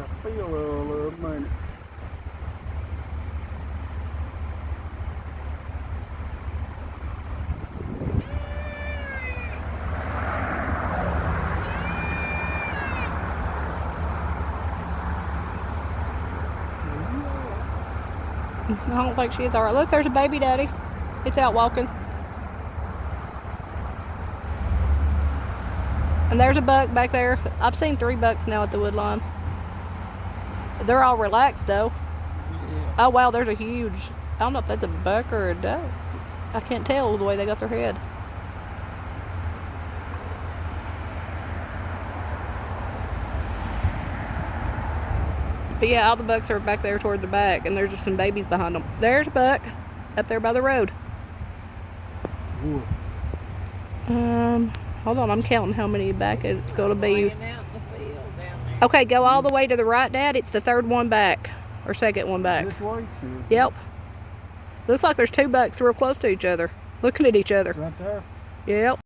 I feel a little money. I don't think she is. All right, look, there's a baby daddy. It's out walking. And there's a buck back there. I've seen 3 bucks now at the wood line. They're all relaxed though. Yeah. Oh wow, there's a huge, I don't know if that's a buck or a doe. I can't tell the way they got their head. But yeah, all the bucks are back there toward the back, and there's just some babies behind them. There's a buck up there by the road. Ooh. Hold on, I'm counting how many back it's gonna be. Okay, go all the way to the right, Dad. It's the 3rd one back, or 2nd one back. This way? Yep. Looks like there's 2 bucks real close to each other, looking at each other. Right there? Yep.